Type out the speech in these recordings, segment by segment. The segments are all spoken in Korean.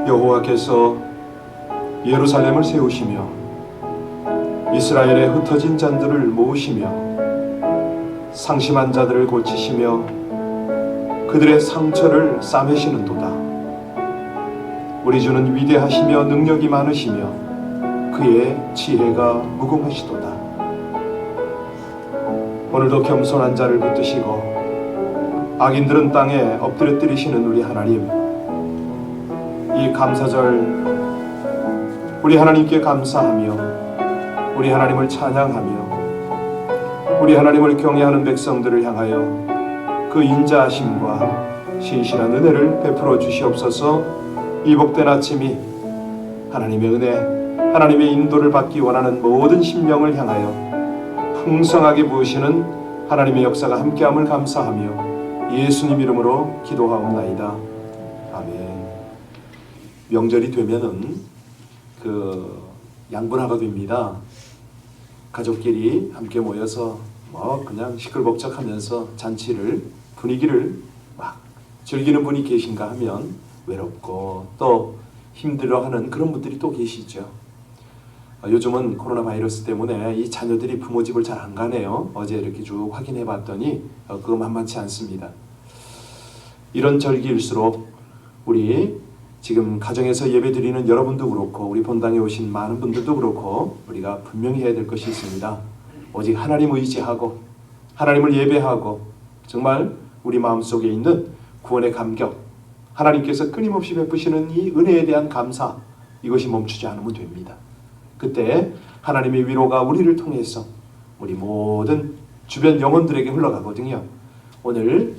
여호와께서 예루살렘을 세우시며 이스라엘의 흩어진 잔들을 모으시며 상심한 자들을 고치시며 그들의 상처를 싸매시는도다. 우리 주는 위대하시며 능력이 많으시며 그의 지혜가 무궁하시도다. 오늘도 겸손한 자를 붙드시고 악인들은 땅에 엎드려뜨리시는 우리 하나님, 이 감사절 우리 하나님께 감사하며 우리 하나님을 찬양하며 우리 하나님을 경외하는 백성들을 향하여 그 인자하심과 신실한 은혜를 베풀어 주시옵소서. 이 복된 아침이 하나님의 은혜, 하나님의 인도를 받기 원하는 모든 심령을 향하여 풍성하게 부으시는 하나님의 역사가 함께함을 감사하며 예수님 이름으로 기도하옵나이다. 아멘. 명절이 되면은 양분화가 됩니다. 가족끼리 함께 모여서 그냥 시끌벅적하면서 잔치를, 분위기를 막 즐기는 분이 계신가 하면 외롭고 또 힘들어하는 그런 분들이 또 계시죠. 요즘은 코로나 바이러스 때문에 이 자녀들이 부모 집을 잘 안 가네요. 어제 이렇게 쭉 확인해 봤더니 그거 만만치 않습니다. 이런 절기일수록 우리 지금 가정에서 예배 드리는 여러분도 그렇고 우리 본당에 오신 많은 분들도 그렇고 우리가 분명히 해야 될 것이 있습니다. 오직 하나님 의지하고 하나님을 예배하고 정말 우리 마음속에 있는 구원의 감격, 하나님께서 끊임없이 베푸시는 이 은혜에 대한 감사, 이것이 멈추지 않으면 됩니다. 그때 하나님의 위로가 우리를 통해서 우리 모든 주변 영혼들에게 흘러가거든요. 오늘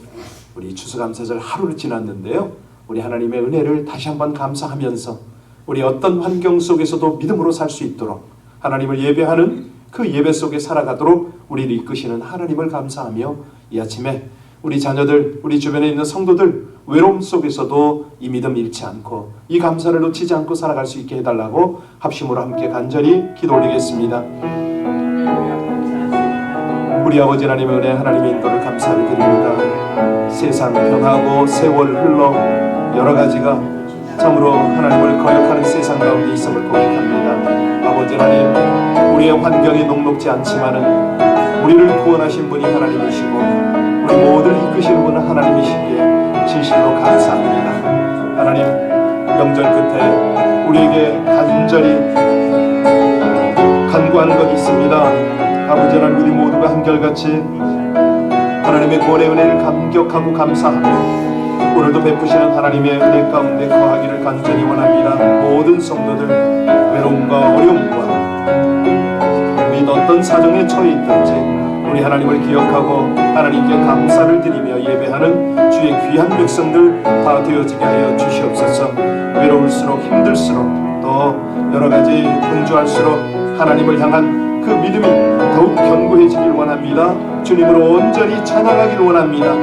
우리 추수감사절 하루를 지났는데요. 우리 하나님의 은혜를 다시 한번 감사하면서 우리 어떤 환경 속에서도 믿음으로 살 수 있도록 하나님을 예배하는 그 예배 속에 살아가도록 우리를 이끄시는 하나님을 감사하며 이 아침에 우리 자녀들, 우리 주변에 있는 성도들 외로움 속에서도 이 믿음 잃지 않고 이 감사를 놓치지 않고 살아갈 수 있게 해달라고 합심으로 함께 간절히 기도 올리겠습니다. 우리 아버지 하나님의 은혜, 하나님의 인도를 감사를 드립니다. 세상 변하고 세월 흘러 여러 가지가 참으로 하나님을 거역하는 세상 가운데 있음을 고백합니다. 아버지 하나님, 우리의 환경이 녹록지 않지만은 우리를 구원하신 분이 하나님이시고 우리 모두를 이끄시는 분은 하나님이시기에 진실로 감사합니다. 하나님, 명절 끝에 우리에게 간절히 간구하는 것이 있습니다. 아버지 하나님, 우리 모두가 한결같이 하나님의 구원의 은혜를 감격하고 감사하며 오늘도 베푸시는 하나님의 은혜 가운데 거하기를 간절히 원합니다. 모든 성도들 외로움과 어려움과 및 어떤 사정에 처해 있든지 우리 하나님을 기억하고 하나님께 감사를 드리며 예배하는 주의 귀한 백성들 다 되어지게 하여 주시옵소서. 외로울수록 힘들수록 또 여러 가지 분주할수록 하나님을 향한 그 믿음이 더욱 견고해지길 원합니다. 주님으로 온전히 찬양하길 원합니다.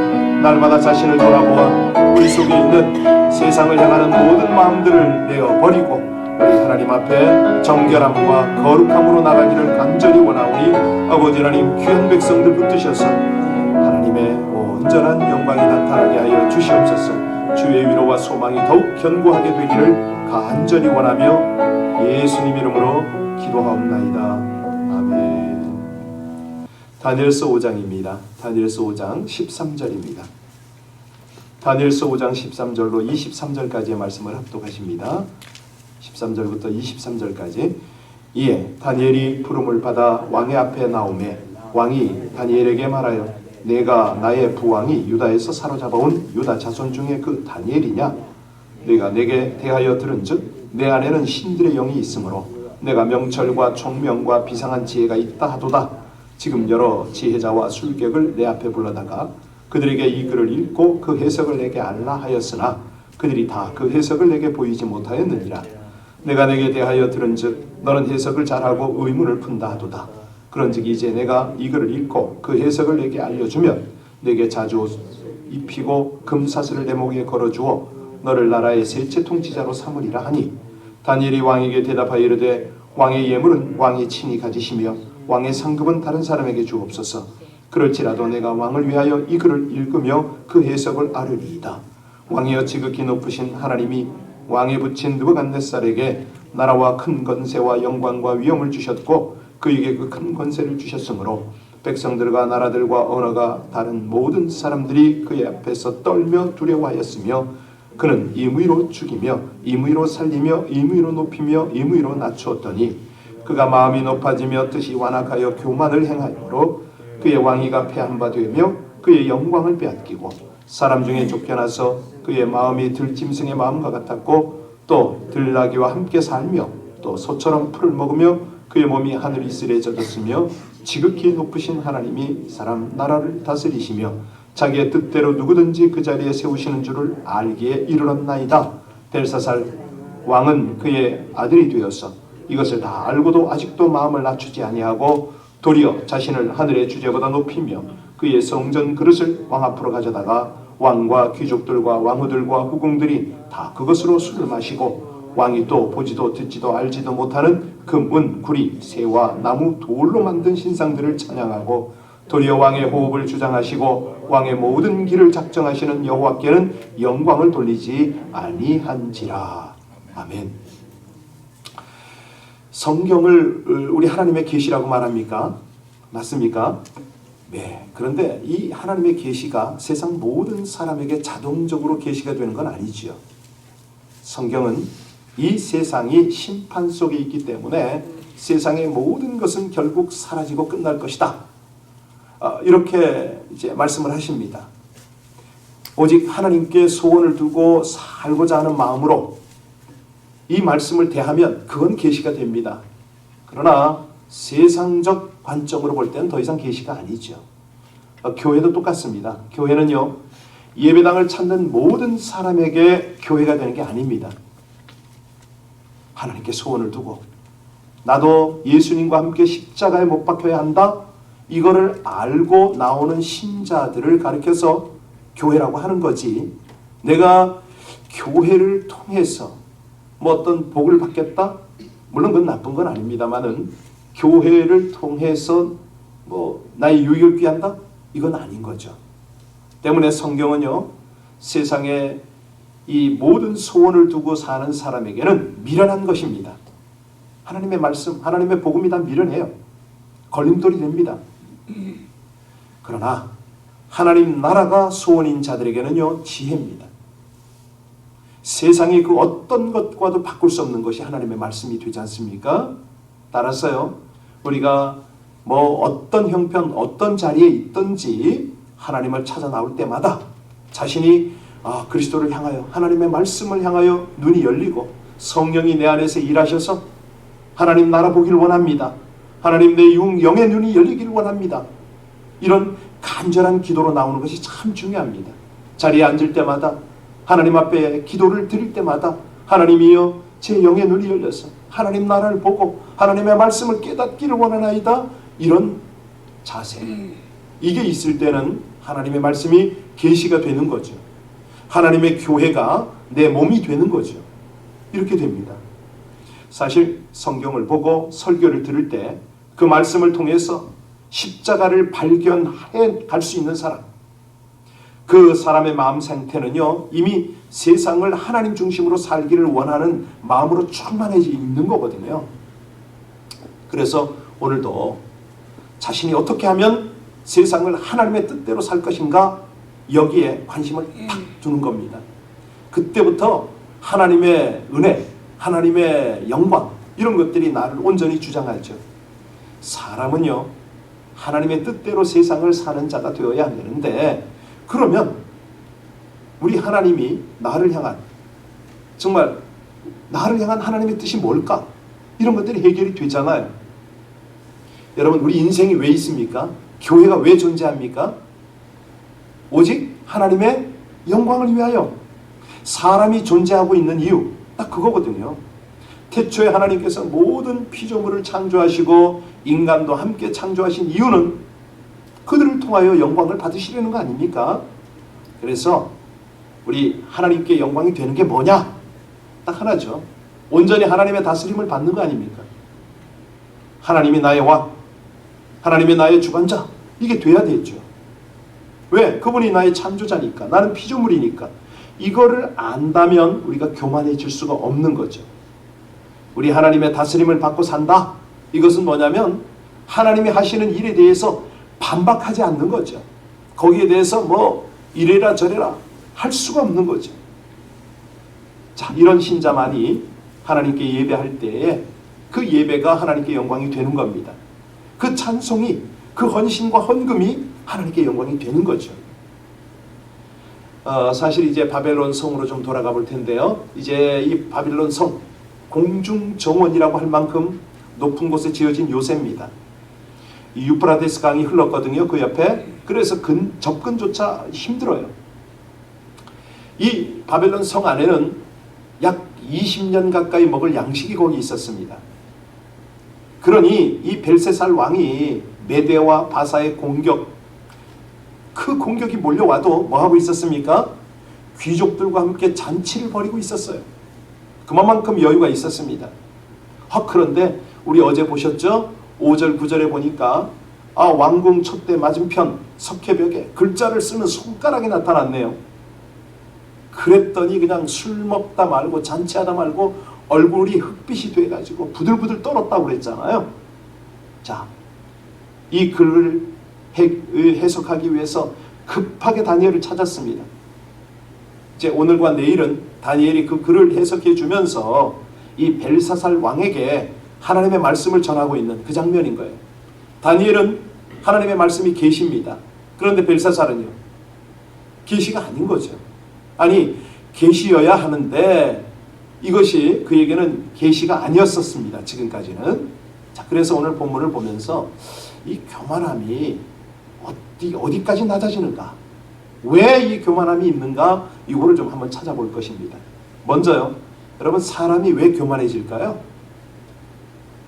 날마다 자신을 돌아보아 우리 속에 있는 세상을 향하는 모든 마음들을 내어버리고 우리 하나님 앞에 정결함과 거룩함으로 나가기를 간절히 원하오니 아버지 하나님, 귀한 백성들 붙드셔서 하나님의 온전한 영광이 나타나게 하여 주시옵소서. 주의 위로와 소망이 더욱 견고하게 되기를 간절히 원하며 예수님 이름으로 기도하옵나이다. 아멘. 다니엘서 5장입니다. 다니엘서 5장 13절입니다. 다니엘서 5장 13절로 23절까지의 말씀을 합독하십니다. 13절부터 23절까지. 이에 다니엘이 부름을 받아 왕의 앞에 나오매 왕이 다니엘에게 말하여 내가 나의 부왕이 유다에서 사로잡아온 유다 자손 중에 그 다니엘이냐? 내가 내게 대하여 들은즉 내 안에는 신들의 영이 있으므로 내가 명철과 총명과 비상한 지혜가 있다 하도다. 지금 여러 지혜자와 술객을 내 앞에 불러다가 그들에게 이 글을 읽고 그 해석을 내게 알라 하였으나 그들이 다 그 해석을 내게 보이지 못하였느니라. 내가 내게 대하여 들은즉 너는 해석을 잘하고 의문을 푼다 하도다. 그런즉 이제 내가 이 글을 읽고 그 해석을 내게 알려주면 내게 자주 입히고 금사슬을 내 목에 걸어주어 너를 나라의 셋째 통치자로 삼으리라 하니 다니엘이 왕에게 대답하여 이르되 왕의 예물은 왕이 친히 가지시며 왕의 상급은 다른 사람에게 주옵소서. 그럴지라도 내가 왕을 위하여 이 글을 읽으며 그 해석을 아뢰리이다. 왕이여 지극히 높으신 하나님이 왕에 붙인 느부갓네살에게 나라와 큰 권세와 영광과 위엄을 주셨고 그에게 그 큰 권세를 주셨으므로 백성들과 나라들과 언어가 다른 모든 사람들이 그의 앞에서 떨며 두려워하였으며 그는 임의로 죽이며 임의로 살리며 임의로 높이며 임의로 낮추었더니 그가 마음이 높아지며 뜻이 완악하여 교만을 행하므로 그의 왕위가 패한 바 되며 그의 영광을 빼앗기고 사람 중에 쫓겨나서 그의 마음이 들짐승의 마음과 같았고 또 들나귀와 함께 살며 또 소처럼 풀을 먹으며 그의 몸이 하늘이 쓰레 젖었으며 지극히 높으신 하나님이 사람 나라를 다스리시며 자기의 뜻대로 누구든지 그 자리에 세우시는 줄을 알기에 이르렀나이다. 벨사살 왕은 그의 아들이 되어서 이것을 다 알고도 아직도 마음을 낮추지 아니하고 도리어 자신을 하늘의 주제보다 높이며 그의 성전 그릇을 왕 앞으로 가져다가 왕과 귀족들과 왕후들과 후궁들이 다 그것으로 술을 마시고 왕이 또 보지도 듣지도 알지도 못하는 금, 구리, 새와 나무, 돌로 만든 신상들을 찬양하고 도리어 왕의 호흡을 주장하시고 왕의 모든 길을 작정하시는 여호와께는 영광을 돌리지 아니한지라. 아멘. 성경을 우리 하나님의 계시라고 말합니까? 맞습니까? 네. 그런데 이 하나님의 계시가 세상 모든 사람에게 자동적으로 계시가 되는 건 아니지요. 성경은 이 세상이 심판 속에 있기 때문에 세상의 모든 것은 결국 사라지고 끝날 것이다. 이렇게 이제 말씀을 하십니다. 오직 하나님께 소원을 두고 살고자 하는 마음으로 이 말씀을 대하면 그건 계시가 됩니다. 그러나 세상적 관점으로 볼 때는 더 이상 계시가 아니죠. 교회도 똑같습니다. 교회는요, 예배당을 찾는 모든 사람에게 교회가 되는 게 아닙니다. 하나님께 소원을 두고 나도 예수님과 함께 십자가에 못 박혀야 한다. 이거를 알고 나오는 신자들을 가리켜서 교회라고 하는 거지. 내가 교회를 통해서 뭐 어떤 복을 받겠다? 물론 그건 나쁜 건 아닙니다만은 교회를 통해서 뭐 나의 유익을 귀한다? 이건 아닌 거죠. 때문에 성경은요, 세상에 이 모든 소원을 두고 사는 사람에게는 미련한 것입니다. 하나님의 말씀, 하나님의 복음이 다 미련해요. 걸림돌이 됩니다. 그러나 하나님 나라가 소원인 자들에게는요, 지혜입니다. 세상이 그 어떤 것과도 바꿀 수 없는 것이 하나님의 말씀이 되지 않습니까? 따라서요, 우리가 뭐 어떤 형편, 어떤 자리에 있든지 하나님을 찾아 나올 때마다 자신이 그리스도를 향하여 하나님의 말씀을 향하여 눈이 열리고 성령이 내 안에서 일하셔서 하나님 나라 보기를 원합니다. 하나님 내 영의 눈이 열리기를 원합니다. 이런 간절한 기도로 나오는 것이 참 중요합니다. 자리에 앉을 때마다 하나님 앞에 기도를 드릴 때마다 하나님이여 제 영의 눈이 열려서 하나님 나라를 보고 하나님의 말씀을 깨닫기를 원하나이다. 이런 자세, 이게 있을 때는 하나님의 말씀이 계시가 되는 거죠. 하나님의 교회가 내 몸이 되는 거죠. 이렇게 됩니다. 사실 성경을 보고 설교를 들을 때 그 말씀을 통해서 십자가를 발견해 갈 수 있는 사람, 그 사람의 마음 상태는요, 이미 세상을 하나님 중심으로 살기를 원하는 마음으로 충만해져 있는 거거든요. 그래서 오늘도 자신이 어떻게 하면 세상을 하나님의 뜻대로 살 것인가, 여기에 관심을 탁 두는 겁니다. 그때부터 하나님의 은혜, 하나님의 영광, 이런 것들이 나를 온전히 주장하죠. 사람은요, 하나님의 뜻대로 세상을 사는 자가 되어야 되는데, 그러면 우리 하나님이 나를 향한, 정말 나를 향한 하나님의 뜻이 뭘까? 이런 것들이 해결이 되잖아요. 여러분, 우리 인생이 왜 있습니까? 교회가 왜 존재합니까? 오직 하나님의 영광을 위하여. 사람이 존재하고 있는 이유, 딱 그거거든요. 태초에 하나님께서 모든 피조물을 창조하시고 인간도 함께 창조하신 이유는 그들을 통하여 영광을 받으시려는 거 아닙니까? 그래서 우리 하나님께 영광이 되는 게 뭐냐? 딱 하나죠. 온전히 하나님의 다스림을 받는 거 아닙니까? 하나님이 나의 왕, 하나님이 나의 주관자, 이게 돼야 되죠. 왜? 그분이 나의 창조자니까, 나는 피조물이니까. 이거를 안다면 우리가 교만해질 수가 없는 거죠. 우리 하나님의 다스림을 받고 산다. 이것은 뭐냐면 하나님이 하시는 일에 대해서 반박하지 않는 거죠. 거기에 대해서 뭐 이래라 저래라 할 수가 없는 거죠. 자, 이런 신자만이 하나님께 예배할 때에 그 예배가 하나님께 영광이 되는 겁니다. 그 찬송이, 그 헌신과 헌금이 하나님께 영광이 되는 거죠. 사실 이제 바벨론 성으로 좀 돌아가 볼 텐데요. 이제 이 바벨론 성, 공중정원이라고 할 만큼 높은 곳에 지어진 요새입니다. 이 유프라테스 강이 흘렀거든요. 그 옆에. 그래서 접근조차 힘들어요. 이 바벨론 성 안에는 약 20년 가까이 먹을 양식이 거기 있었습니다. 그러니 이 벨세살 왕이 메대와 바사의 공격, 그 공격이 몰려와도 뭐하고 있었습니까? 귀족들과 함께 잔치를 벌이고 있었어요. 그만큼 여유가 있었습니다. 그런데 우리 어제 보셨죠? 5절 9절에 보니까 왕궁 촛대 맞은편 석회벽에 글자를 쓰는 손가락이 나타났네요. 그랬더니 그냥 술 먹다 말고 잔치하다 말고 얼굴이 흑빛이 돼가지고 부들부들 떨었다고 그랬잖아요. 자, 이 글을 해석하기 위해서 급하게 다니엘을 찾았습니다. 이제 오늘과 내일은 다니엘이 그 글을 해석해 주면서 이 벨사살 왕에게 하나님의 말씀을 전하고 있는 그 장면인 거예요. 다니엘은 하나님의 말씀이 계시입니다. 그런데 벨사살은요, 계시가 아닌 거죠. 아니, 계시여야 하는데 이것이 그에게는 계시가 아니었었습니다. 지금까지는. 자, 그래서 오늘 본문을 보면서 이 교만함이 어디까지 낮아지는가? 왜 이 교만함이 있는가? 이거를 좀 한번 찾아볼 것입니다. 먼저요, 여러분, 사람이 왜 교만해질까요?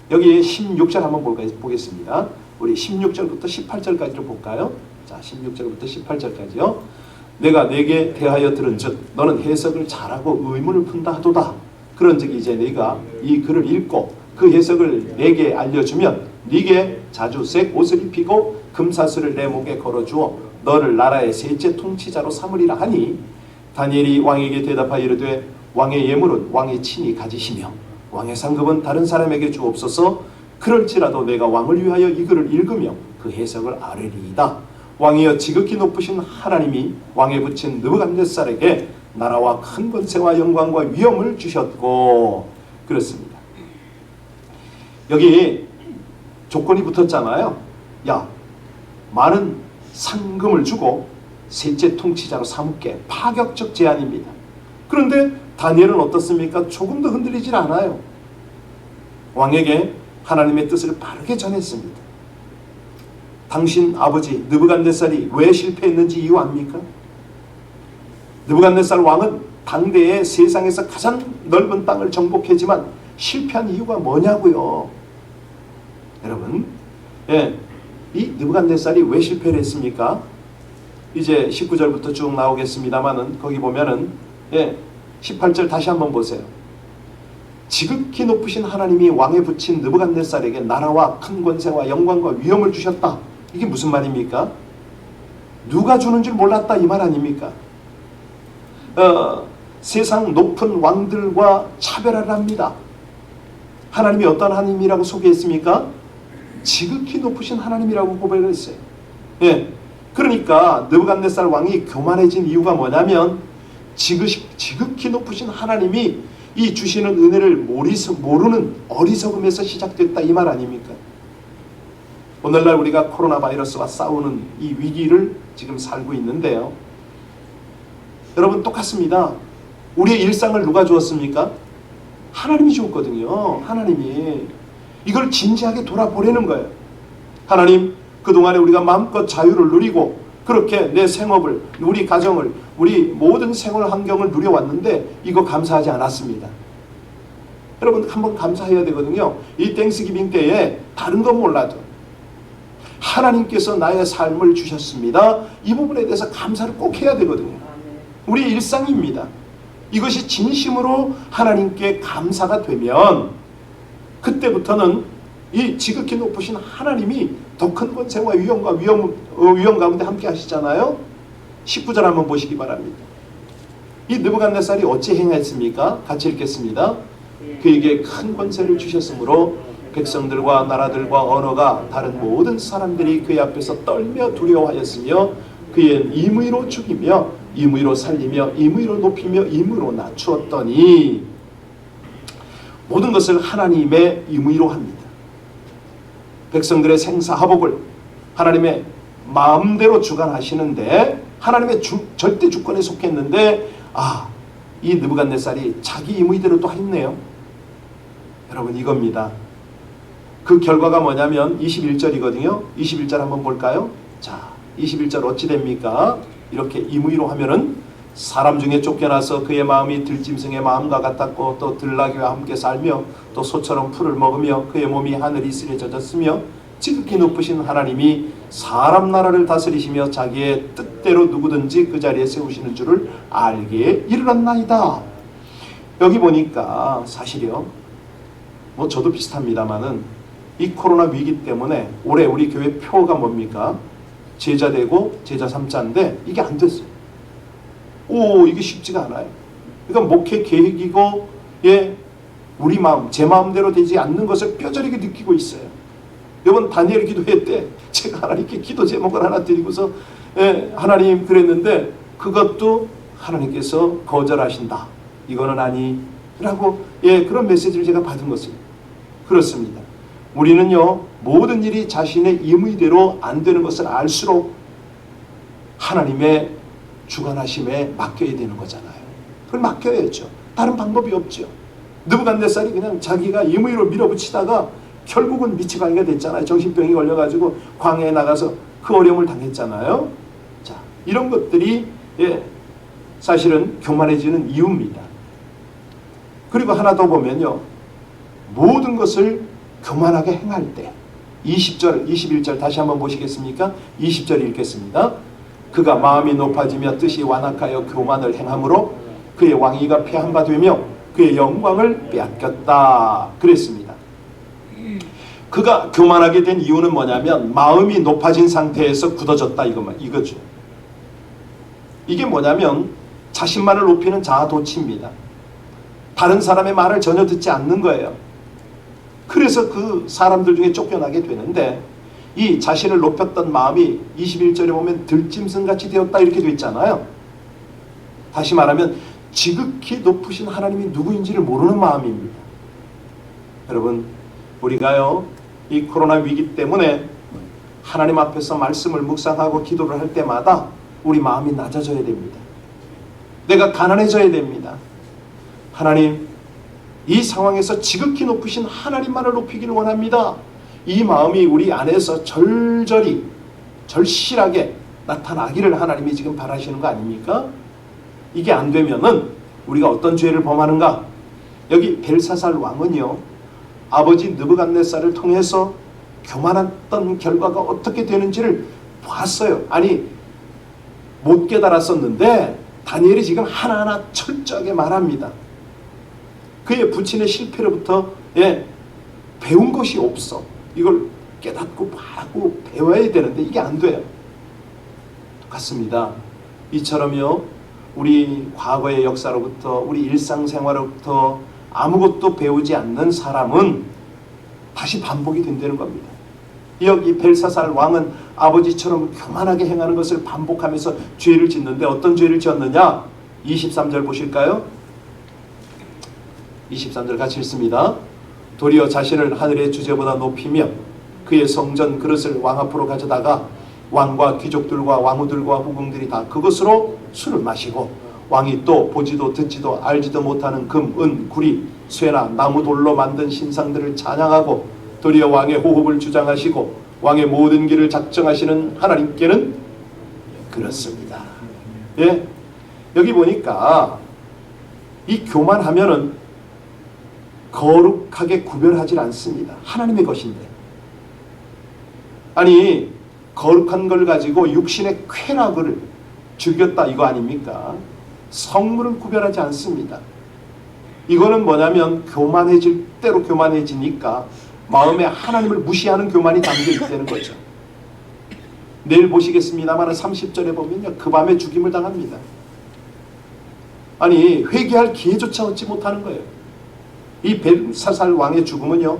여기 16절 한번 보겠습니다. 우리 16절부터 18절까지를 볼까요? 자, 16절부터 18절까지요. 내가 내게 대하여 들은즉 너는 해석을 잘하고 의문을 푼다 하도다. 그런즉 이제 네가 이 글을 읽고 그 해석을 내게 알려주면 네게 자주색 옷을 입히고 금사슬을 내 목에 걸어주어 너를 나라의 셋째 통치자로 삼으리라 하니, 다니엘이 왕에게 대답하여 이르되 왕의 예물은 왕이 친히 가지시며 왕의 상급은 다른 사람에게 주옵소서. 그럴지라도 내가 왕을 위하여 이 글을 읽으며 그 해석을 아뢰리이다. 왕이여, 지극히 높으신 하나님이 왕에 붙인 느부갓네살에게 나라와 큰 권세와 영광과 위엄을 주셨고. 그렇습니다. 여기 조건이 붙었잖아요. 야, 많은 상금을 주고 셋째 통치자로 삼게. 파격적 제안입니다. 그런데 다니엘은 어떻습니까? 조금도 흔들리질 않아요. 왕에게 하나님의 뜻을 바르게 전했습니다. 당신 아버지 느부갓네살이 왜 실패했는지 이유 압니까? 느부갓네살 왕은 당대의 세상에서 가장 넓은 땅을 정복했지만 실패한 이유가 뭐냐고요. 여러분, 이 느부갓네살이 왜 실패를 했습니까? 이제 19절부터 쭉 나오겠습니다만은 거기 보면은 18절 다시 한번 보세요. 지극히 높으신 하나님이 왕에 붙인 느부갓네살에게 나라와 큰 권세와 영광과 위엄을 주셨다. 이게 무슨 말입니까? 누가 주는 줄 몰랐다, 이 말 아닙니까? 세상 높은 왕들과 차별화를 합니다. 하나님이 어떤 하나님이라고 소개했습니까? 지극히 높으신 하나님이라고 고백을 했어요. 그러니까 느부갓네살 왕이 교만해진 이유가 뭐냐면 지극히 높으신 하나님이 이 주시는 은혜를 모르는 어리석음에서 시작됐다, 이 말 아닙니까? 오늘날 우리가 코로나 바이러스와 싸우는 이 위기를 지금 살고 있는데요. 여러분, 똑같습니다. 우리의 일상을 누가 주었습니까? 하나님이 주었거든요. 하나님이. 이걸 진지하게 돌아보려는 거예요. 하나님, 그동안에 우리가 마음껏 자유를 누리고 그렇게 내 생업을, 우리 가정을, 우리 모든 생활 환경을 누려왔는데 이거 감사하지 않았습니다. 여러분, 한번 감사해야 되거든요. 이 땡스기빙 때에 다른 건 몰라도 하나님께서 나의 삶을 주셨습니다. 이 부분에 대해서 감사를 꼭 해야 되거든요. 우리의 일상입니다. 이것이 진심으로 하나님께 감사가 되면 그때부터는 이 지극히 높으신 하나님이 더 큰 권세와 위엄과 위엄 가운데 함께 하시잖아요. 19절 한번 보시기 바랍니다. 이 느부갓네살이 어찌 행했습니까? 같이 읽겠습니다. 그에게 큰 권세를 주셨으므로 백성들과 나라들과 언어가 다른 모든 사람들이 그의 앞에서 떨며 두려워하였으며 그의 임의로 죽이며 임의로 살리며 임의로 높이며 임의로 낮추었더니 모든 것을 하나님의 임의로 합니다. 백성들의 생사화복을 하나님의 마음대로 주관하시는데 하나님의 절대 주권에 속했는데 이 느부갓네살이 자기 임의대로 또 했네요. 여러분 이겁니다. 그 결과가 뭐냐면 21절이거든요. 21절 한번 볼까요? 자, 21절 어찌 됩니까? 이렇게 임의로 하면은 사람 중에 쫓겨나서 그의 마음이 들짐승의 마음과 같았고 또 들나귀와 함께 살며 또 소처럼 풀을 먹으며 그의 몸이 하늘이 이슬에 젖었으며 지극히 높으신 하나님이 사람 나라를 다스리시며 자기의 뜻대로 누구든지 그 자리에 세우시는 줄을 알게 이르렀나이다. 여기 보니까 사실이요, 뭐 저도 비슷합니다만은 이 코로나 위기 때문에 올해 우리 교회 표가 뭡니까? 제자 되고 제자 삼자인데 이게 안 됐어요. 이게 쉽지가 않아요. 그러니까 목회 계획이고 우리 마음, 제 마음대로 되지 않는 것을 뼈저리게 느끼고 있어요. 이번 다니엘 기도회 때 제가 하나님께 기도 제목을 하나 드리고서 하나님 그랬는데 그것도 하나님께서 거절하신다. 이거는 아니라고 그런 메시지를 제가 받은 것입니다. 그렇습니다. 우리는요 모든 일이 자신의 임의대로 안 되는 것을 알수록 하나님의 주관하심에 맡겨야 되는 거잖아요. 그걸 맡겨야죠. 다른 방법이 없죠. 느부갓네살이 그냥 자기가 임의로 밀어붙이다가 결국은 미치광이가 됐잖아요. 정신병이 걸려가지고 광야에 나가서 그 어려움을 당했잖아요. 자, 이런 것들이 사실은 교만해지는 이유입니다. 그리고 하나 더 보면요, 모든 것을 교만하게 행할 때 20절, 21절 다시 한번 보시겠습니까? 20절 읽겠습니다. 그가 마음이 높아지며 뜻이 완악하여 교만을 행함으로 그의 왕위가 폐한 바 되며 그의 영광을 빼앗겼다 그랬습니다. 그가 교만하게 된 이유는 뭐냐면 마음이 높아진 상태에서 굳어졌다 이거죠. 이게 뭐냐면 자신만을 높이는 자아도취입니다. 다른 사람의 말을 전혀 듣지 않는 거예요. 그래서 그 사람들 중에 쫓겨나게 되는데 이 자신을 높였던 마음이 21절에 보면 들짐승같이 되었다 이렇게 되어 있잖아요. 다시 말하면 지극히 높으신 하나님이 누구인지를 모르는 마음입니다. 여러분 우리가요 이 코로나 위기 때문에 하나님 앞에서 말씀을 묵상하고 기도를 할 때마다 우리 마음이 낮아져야 됩니다. 내가 가난해져야 됩니다. 하나님, 이 상황에서 지극히 높으신 하나님만을 높이기를 원합니다. 이 마음이 우리 안에서 절실하게 나타나기를 하나님이 지금 바라시는 거 아닙니까? 이게 안 되면은 우리가 어떤 죄를 범하는가? 여기 벨사살 왕은요 아버지 느부갓네살을 통해서 교만했던 결과가 어떻게 되는지를 봤어요. 아니 못 깨달았었는데 다니엘이 지금 하나하나 철저하게 말합니다. 그의 부친의 실패로부터 배운 것이 없어. 이걸 깨닫고 하고 배워야 되는데 이게 안 돼요. 똑같습니다. 이처럼요 우리 과거의 역사로부터 우리 일상생활로부터 아무것도 배우지 않는 사람은 다시 반복이 된다는 겁니다. 여기 벨사살 왕은 아버지처럼 교만하게 행하는 것을 반복하면서 죄를 짓는데 어떤 죄를 지었느냐? 23절 보실까요? 23절 같이 읽습니다. 도리어 자신을 하늘의 주제보다 높이며 그의 성전 그릇을 왕 앞으로 가져다가 왕과 귀족들과 왕후들과 후궁들이 다 그것으로 술을 마시고 왕이 또 보지도 듣지도 알지도 못하는 금, 은, 구리, 쇠나 나무 돌로 만든 신상들을 찬양하고 도리어 왕의 호흡을 주장하시고 왕의 모든 길을 작정하시는 하나님께는 그렇습니다. 여기 보니까 이 교만하면은 거룩하게 구별하지 않습니다. 하나님의 것인데. 아니 거룩한 걸 가지고 육신의 쾌락을 즐겼다 이거 아닙니까? 성물을 구별하지 않습니다. 이거는 뭐냐면 교만해질 대로 교만해지니까 마음에 하나님을 무시하는 교만이 담겨 있다는 거죠. 내일 보시겠습니다만 30절에 보면요 그 밤에 죽임을 당합니다. 아니 회개할 기회조차 얻지 못하는 거예요. 이 벨사살 왕의 죽음은요,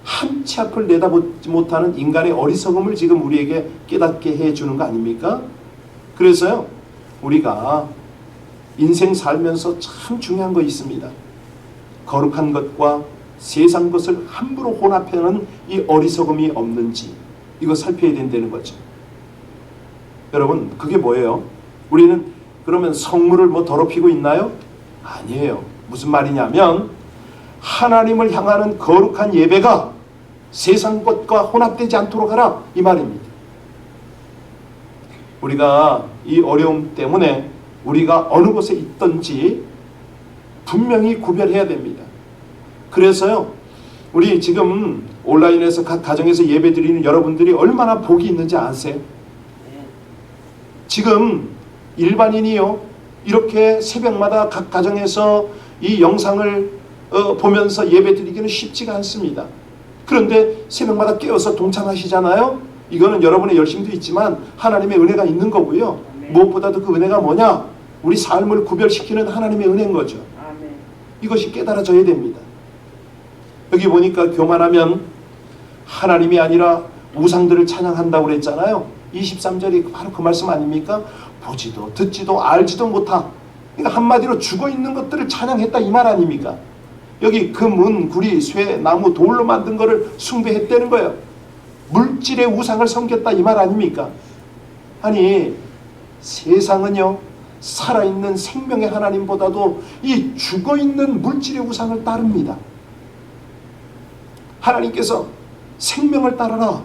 한치 앞을 내다보지 못하는 인간의 어리석음을 지금 우리에게 깨닫게 해주는 거 아닙니까? 그래서요, 우리가 인생 살면서 참 중요한 거 있습니다. 거룩한 것과 세상 것을 함부로 혼합하는 이 어리석음이 없는지 이거 살펴야 된다는 거죠. 여러분, 그게 뭐예요? 우리는 그러면 성물을 뭐 더럽히고 있나요? 아니에요. 무슨 말이냐면 하나님을 향하는 거룩한 예배가 세상 것과 혼합되지 않도록 하라, 이 말입니다. 우리가 이 어려움 때문에 우리가 어느 곳에 있든지 분명히 구별해야 됩니다. 그래서요, 우리 지금 온라인에서 각 가정에서 예배 드리는 여러분들이 얼마나 복이 있는지 아세요? 지금 일반인이요, 이렇게 새벽마다 각 가정에서 이 영상을 보면서 예배 드리기는 쉽지가 않습니다. 그런데 새벽마다 깨어서 동참하시잖아요. 이거는 여러분의 열심도 있지만 하나님의 은혜가 있는 거고요. 무엇보다도 그 은혜가 뭐냐? 우리 삶을 구별시키는 하나님의 은혜인 거죠. 이것이 깨달아져야 됩니다. 여기 보니까 교만하면 하나님이 아니라 우상들을 찬양한다고 그랬잖아요. 23절이 바로 그 말씀 아닙니까? 보지도 듣지도 알지도 못하, 그러니까 한마디로 죽어있는 것들을 찬양했다, 이 말 아닙니까? 여기 금은, 구리, 쇠, 나무, 돌로 만든 거를 숭배했다는 거예요. 물질의 우상을 섬겼다, 이 말 아닙니까? 아니 세상은요, 살아있는 생명의 하나님보다도 이 죽어있는 물질의 우상을 따릅니다. 하나님께서 생명을 따르라,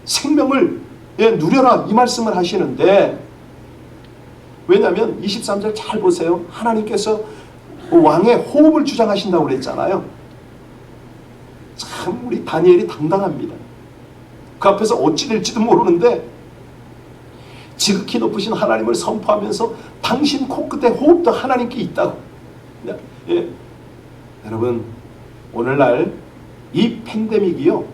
생명을 누려라, 이 말씀을 하시는데, 왜냐하면 23절 잘 보세요. 하나님께서 왕의 호흡을 주장하신다고 그랬잖아요. 참 우리 다니엘이 당당합니다. 그 앞에서 어찌 될지도 모르는데 지극히 높으신 하나님을 선포하면서 당신 코끝에 호흡도 하나님께 있다고. 예. 여러분, 오늘날 이 팬데믹이요,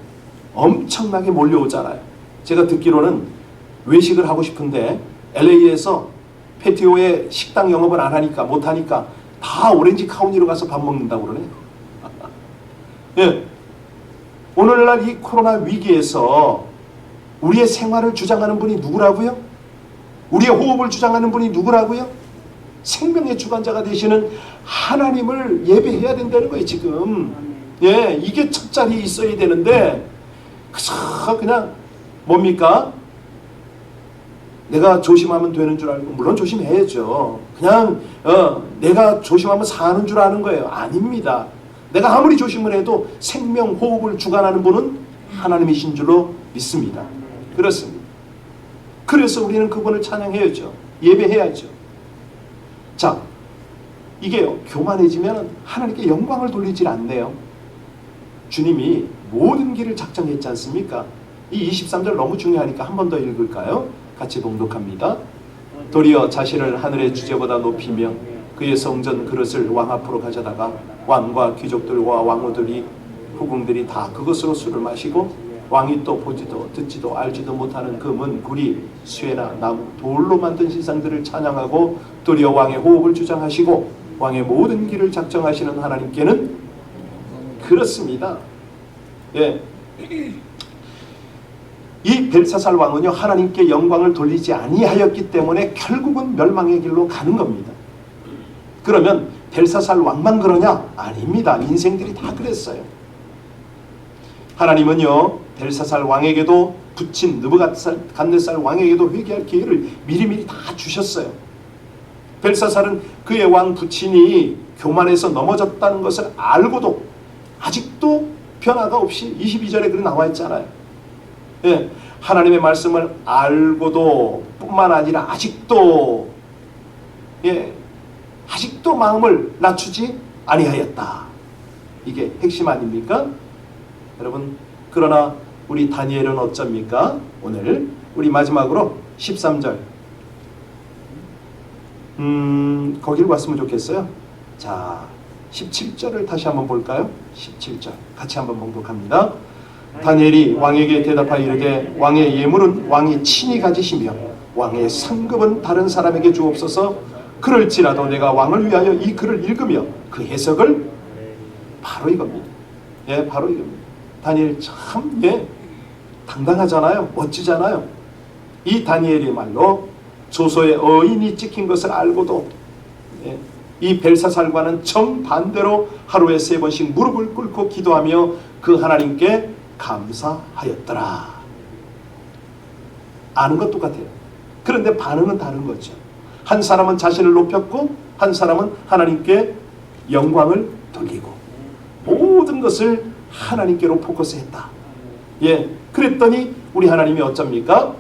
엄청나게 몰려오잖아요. 제가 듣기로는 외식을 하고 싶은데 LA에서 패티오에 식당 영업을 안 하니까, 못 하니까 다 오렌지 카운티로 가서 밥 먹는다고 그러네. 예. 오늘날 이 코로나 위기에서 우리의 생활을 주장하는 분이 누구라고요? 우리의 호흡을 주장하는 분이 누구라고요? 생명의 주관자가 되시는 하나님을 예배해야 된다는 거예요, 지금. 예, 이게 첫 자리에 있어야 되는데, 그냥 뭡니까? 내가 조심하면 되는 줄 알고, 물론 조심해야죠. 그냥 내가 조심하면 사는 줄 아는 거예요. 아닙니다. 내가 아무리 조심을 해도 생명 호흡을 주관하는 분은 하나님이신 줄로 믿습니다. 그렇습니다. 그래서 우리는 그분을 찬양해야죠. 예배해야죠. 자, 이게요, 교만해지면 하나님께 영광을 돌리질 않네요. 주님이 모든 길을 작정했지 않습니까? 이 23절 너무 중요하니까 한 번 더 읽을까요? 같이 봉독합니다. 도리어 자신을 하늘의 주제보다 높이며 그의 성전 그릇을 왕 앞으로 가져다가 왕과 귀족들과 왕후들이, 후궁들이 다 그것으로 술을 마시고, 왕이 또 보지도 듣지도 알지도 못하는 금은, 구리, 쇠나 나무, 돌로 만든 신상들을 찬양하고 도리어 왕의 호흡을 주장하시고 왕의 모든 길을 작정하시는 하나님께는, 그렇습니다. 예. 이 벨사살 왕은요, 하나님께 영광을 돌리지 아니하였기 때문에 결국은 멸망의 길로 가는 겁니다. 그러면 벨사살 왕만 그러냐? 아닙니다. 인생들이 다 그랬어요. 하나님은요, 벨사살 왕에게도, 붙인 느부갓네살 왕에게도 회개할 기회를 미리미리 다 주셨어요. 벨사살은 그의 왕 부친이 교만해서 넘어졌다는 것을 알고도 아직도 변화가 없이 22절에 그렇게 나와 있잖아요. 예, 하나님의 말씀을 알고도 뿐만 아니라 아직도, 예, 아직도 마음을 낮추지 아니하였다. 이게 핵심 아닙니까? 여러분, 그러나 우리 다니엘은 어쩝니까? 오늘 우리 마지막으로 13절 거기를 봤으면 좋겠어요. 자, 17절을 다시 한번 볼까요? 17절 같이 한번 봉독합니다. 다니엘이 왕에게 대답하여 이르되 왕의 예물은 왕이 친히 가지시며 왕의 상급은 다른 사람에게 주옵소서. 그럴지라도 내가 왕을 위하여 이 글을 읽으며 그 해석을 바로 이겁니다. 예, 바로 이겁니다. 다니엘 참 당당하잖아요. 멋지잖아요. 이 다니엘이 말로 조서에 어인이 찍힌 것을 알고도 이 벨사살과는 정반대로 하루에 3번씩 무릎을 꿇고 기도하며 그 하나님께 감사하였더라. 아는 것 똑같아요. 그런데 반응은 다른 거죠. 한 사람은 자신을 높였고 한 사람은 하나님께 영광을 돌리고 모든 것을 하나님께로 포커스했다. 그랬더니 우리 하나님이 어쩝니까?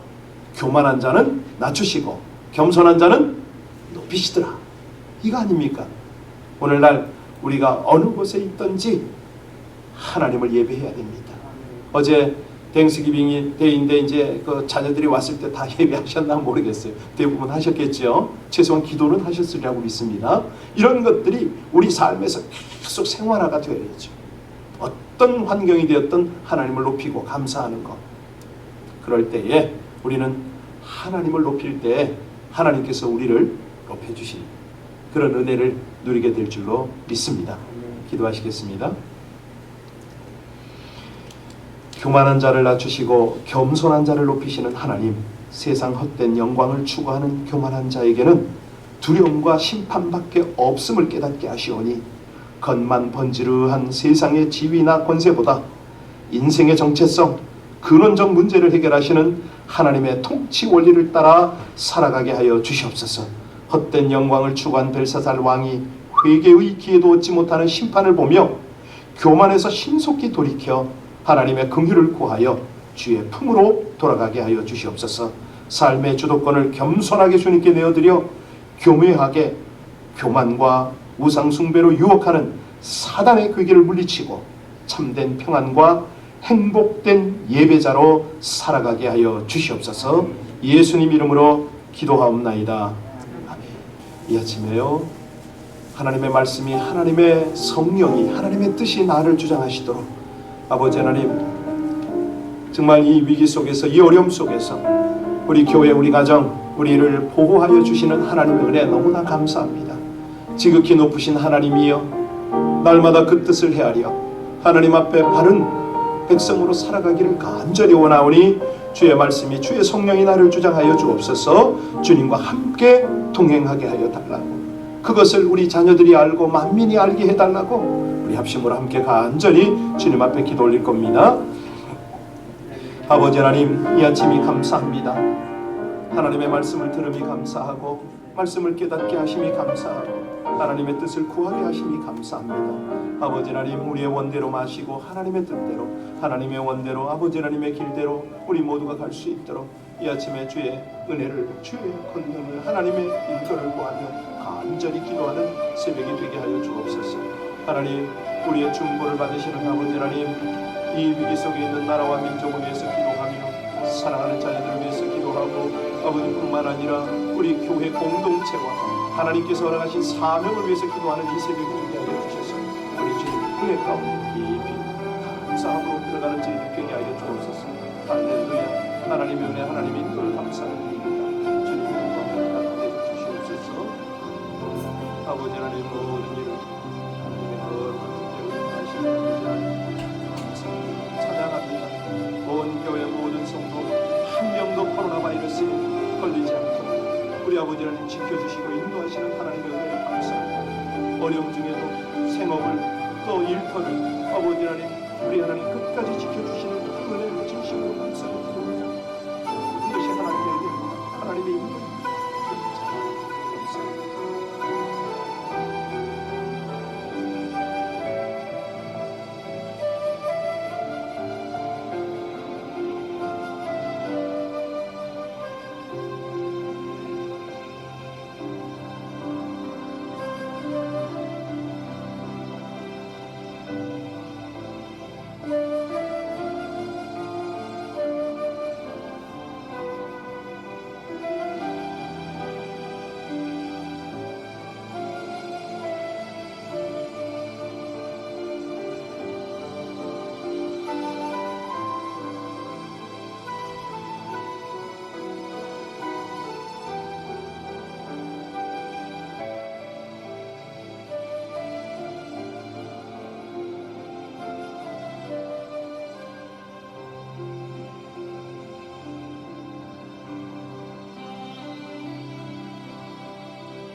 교만한 자는 낮추시고 겸손한 자는 높이시더라. 이거 아닙니까? 오늘날 우리가 어느 곳에 있든지 하나님을 예배해야 됩니다. 어제 땡스기빙이 데이인데 이제 그 자녀들이 왔을 때 다 예배하셨나 모르겠어요. 대부분 하셨겠죠. 최소한 기도는 하셨으리라고 믿습니다. 이런 것들이 우리 삶에서 계속 생활화가 되어야죠. 어떤 환경이 되었든 하나님을 높이고 감사하는 것. 그럴 때에 우리는 하나님을 높일 때 하나님께서 우리를 높여주신 그런 은혜를 누리게 될 줄로 믿습니다. 기도하시겠습니다. 교만한 자를 낮추시고 겸손한 자를 높이시는 하나님, 세상 헛된 영광을 추구하는 교만한 자에게는 두려움과 심판밖에 없음을 깨닫게 하시오니 겉만 번지르한 세상의 지위나 권세보다 인생의 정체성, 근원적 문제를 해결하시는 하나님의 통치 원리를 따라 살아가게 하여 주시옵소서. 헛된 영광을 추구한 벨사살 왕이 회개의 기회도 얻지 못하는 심판을 보며 교만에서 신속히 돌이켜 하나님의 긍휼을 구하여 주의 품으로 돌아가게 하여 주시옵소서. 삶의 주도권을 겸손하게 주님께 내어드려 교묘하게 교만과 우상숭배로 유혹하는 사단의 괴계를 물리치고 참된 평안과 행복된 예배자로 살아가게 하여 주시옵소서. 예수님 이름으로 기도하옵나이다. 아멘. 이 아침에요, 하나님의 말씀이, 하나님의 성령이, 하나님의 뜻이 나를 주장하시도록 아버지 하나님, 정말 이 위기 속에서, 이 어려움 속에서 우리 교회, 우리 가정, 우리를 보호하여 주시는 하나님의 은혜 너무나 감사합니다. 지극히 높으신 하나님이여, 날마다 그 뜻을 헤아려 하나님 앞에 바른 백성으로 살아가기를 간절히 원하오니 주의 말씀이, 주의 성령이 나를 주장하여 주옵소서. 주님과 함께 동행하게 하여 달라고, 그것을 우리 자녀들이 알고 만민이 알게 해달라고 우리 합심으로 함께 간절히 주님 앞에 기도 올릴 겁니다. 아버지 하나님, 이 아침이 감사합니다. 하나님의 말씀을 들음이 감사하고 말씀을 깨닫게 하심이 감사하고 하나님의 뜻을 구하게 하심이 감사합니다. 아버지 하나님, 우리의 원대로 마시고 하나님의 뜻대로, 하나님의 원대로, 아버지 하나님의 길대로 우리 모두가 갈 수 있도록 이 아침에 주의 은혜를, 주의 권능을, 하나님의 인도를 구하며 간절히 기도하는 새벽이 되게 하여 주옵소서. 하나님, 우리의 중보를 받으시는 아버지 하나님, 이 위기 속에 있는 나라와 민족을 위해서 기도하며 사랑하는 자녀들을 위해서 기도하고 아버지뿐만 아니라 우리 교회 공동체와 하나님께서 허락하신 사명을 위해서 기도하는 이 새벽이 되게 하여 주셔서 우리 주님 은혜 가운데 깊이 감사함으로 들어가는 저희 되게 하여 주옵소서. 할렐루야. 하나님의 은혜, 하나님의 인도를 감사드립니다. 주님의 영광을 나타내 주시옵소서. 아버지 하나님, 모든 일을 하나님의 거룩한 뜻대로 하시는 감사합니다. 찬양합니다. 온 교회 모든 성도 한 명도 코로나 바이러스에 걸리지 않도록 우리 아버지 하나님 지켜주시고 인도하시는 하나님의 은혜를 감사합니다. 어려움 중에도 생업을, 또 일터를 아버지 하나님, 우리 하나님 끝까지 지켜주시는 그 은혜를 진심으로 감사합니다. 모든 것이 하나님의 은혜입니다. 하나님의 인도입니다. 감사합니다.